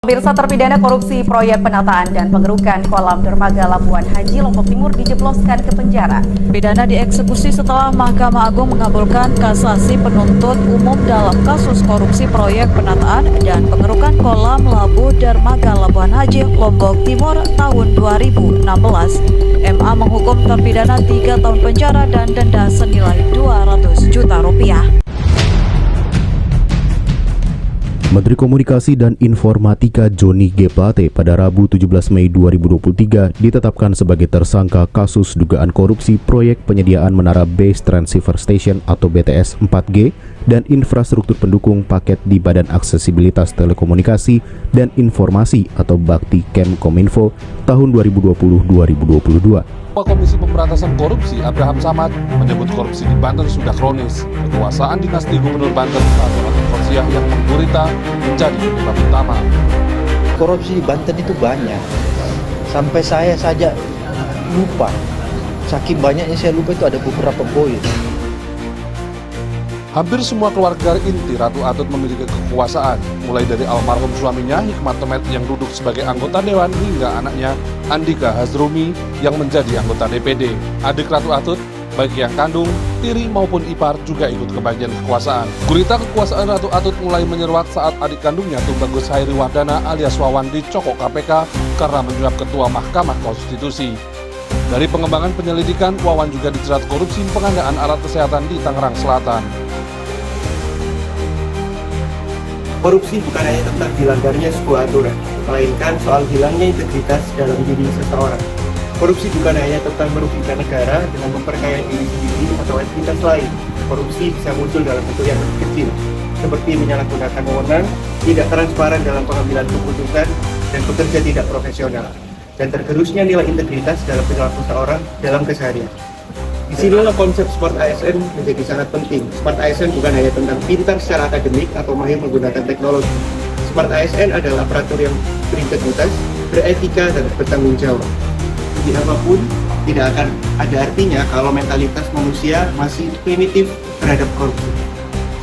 Pemirsa, terpidana korupsi proyek penataan dan pengerukan kolam dermaga Labuan Haji Lombok Timur dijebloskan ke penjara. Pidana dieksekusi setelah Mahkamah Agung mengabulkan kasasi penuntut umum dalam kasus korupsi proyek penataan dan pengerukan kolam Labu Dermaga Labuan Haji Lombok Timur tahun 2016. MA menghukum terpidana 3 tahun penjara dan denda senilai 200 juta rupiah. Menteri Komunikasi dan Informatika Johnny G. Plate pada Rabu 17 Mei 2023 ditetapkan sebagai tersangka kasus dugaan korupsi proyek penyediaan menara Base Transceiver Station atau BTS 4G dan infrastruktur pendukung paket di Badan Aksesibilitas Telekomunikasi dan Informasi atau Bakti Kemkominfo tahun 2020-2022. Komisi Pemberantasan Korupsi Abraham Samad menyebut korupsi di Banten sudah kronis. Kekuasaan dinasti Gubernur Banten saat Ratu Khoziah yang menggurita menjadi penyebab utama. Korupsi di Banten itu banyak, sampai saya saja lupa. Saking banyaknya saya lupa itu ada beberapa poin. Hampir semua keluarga inti Ratu Atut memiliki kekuasaan, mulai dari almarhum suaminya Hikmat Tomet yang duduk sebagai anggota dewan hingga anaknya Andika Hazrumi yang menjadi anggota DPD. Adik Ratu Atut, baik yang kandung, tiri maupun ipar juga ikut kebagian kekuasaan. Gurita kekuasaan Ratu Atut mulai menyeruak saat adik kandungnya Tubagus Hairi Wardana alias Wawan dicokok KPK karena menyuap Ketua Mahkamah Konstitusi. Dari pengembangan penyelidikan, Wawan juga dijerat korupsi pengadaan alat kesehatan di Tangerang Selatan. Korupsi bukan hanya tentang dilanggarnya sebuah aturan, melainkan soal hilangnya integritas dalam diri seseorang. Korupsi bukan hanya tentang merugikan negara dengan memperkaya diri sendiri atau entitas lain. Korupsi bisa muncul dalam bentuk yang lebih kecil, seperti menyalahgunakan wewenang, tidak transparan dalam pengambilan keputusan, dan bekerja tidak profesional, dan tergerusnya nilai integritas dalam perilaku seseorang dalam keseharian. Disinilah konsep Smart ASN menjadi sangat penting. Smart ASN bukan hanya tentang pintar secara akademik atau mahir menggunakan teknologi. Smart ASN adalah aparatur yang berintegritas, beretika, dan bertanggung jawab. Jadi apapun tidak akan ada artinya kalau mentalitas manusia masih primitif terhadap korupsi.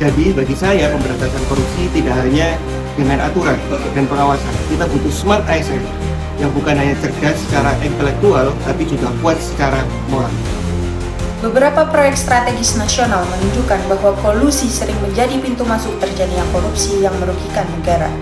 Jadi bagi saya pemberantasan korupsi tidak hanya dengan aturan dan pengawasan. Kita butuh Smart ASN yang bukan hanya cerdas secara intelektual tapi juga kuat secara moral. Beberapa proyek strategis nasional menunjukkan bahwa kolusi sering menjadi pintu masuk terjadinya korupsi yang merugikan negara.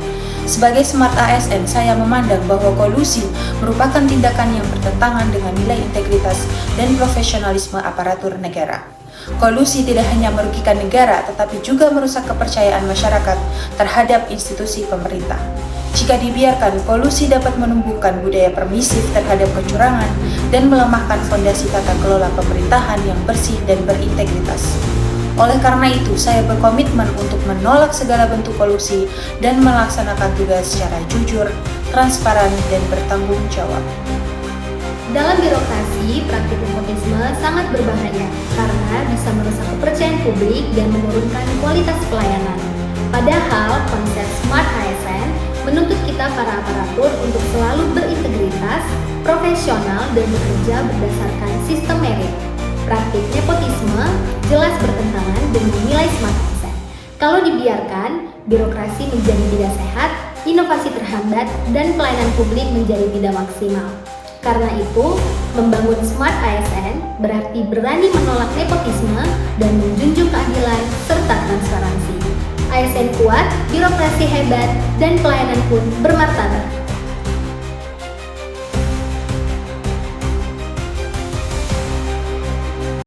Sebagai Smart ASN, saya memandang bahwa kolusi merupakan tindakan yang bertentangan dengan nilai integritas dan profesionalisme aparatur negara. Kolusi tidak hanya merugikan negara, tetapi juga merusak kepercayaan masyarakat terhadap institusi pemerintah. Jika dibiarkan, kolusi dapat menumbuhkan budaya permisif terhadap kecurangan dan melemahkan fondasi tata kelola pemerintahan yang bersih dan berintegritas. Oleh karena itu, saya berkomitmen untuk menolak segala bentuk kolusi dan melaksanakan tugas secara jujur, transparan, dan bertanggung jawab. Dalam birokrasi, praktik nepotisme sangat berbahaya karena bisa merusak kepercayaan publik dan menurunkan kualitas pelayanan. Padahal, konsep Smart ASN menuntut kita para aparatur untuk selalu berintegritas, profesional, dan bekerja berdasarkan sistem merit. Praktik nepotisme jelas bertentangan dengan nilai Smart ASN. Kalau dibiarkan, birokrasi menjadi tidak sehat, inovasi terhambat, dan pelayanan publik menjadi tidak maksimal. Karena itu, membangun Smart ASN berarti berani menolak nepotisme dan menjunjung keadilan serta transparansi. ASN kuat, birokrasi hebat, dan pelayanan pun bermartabat.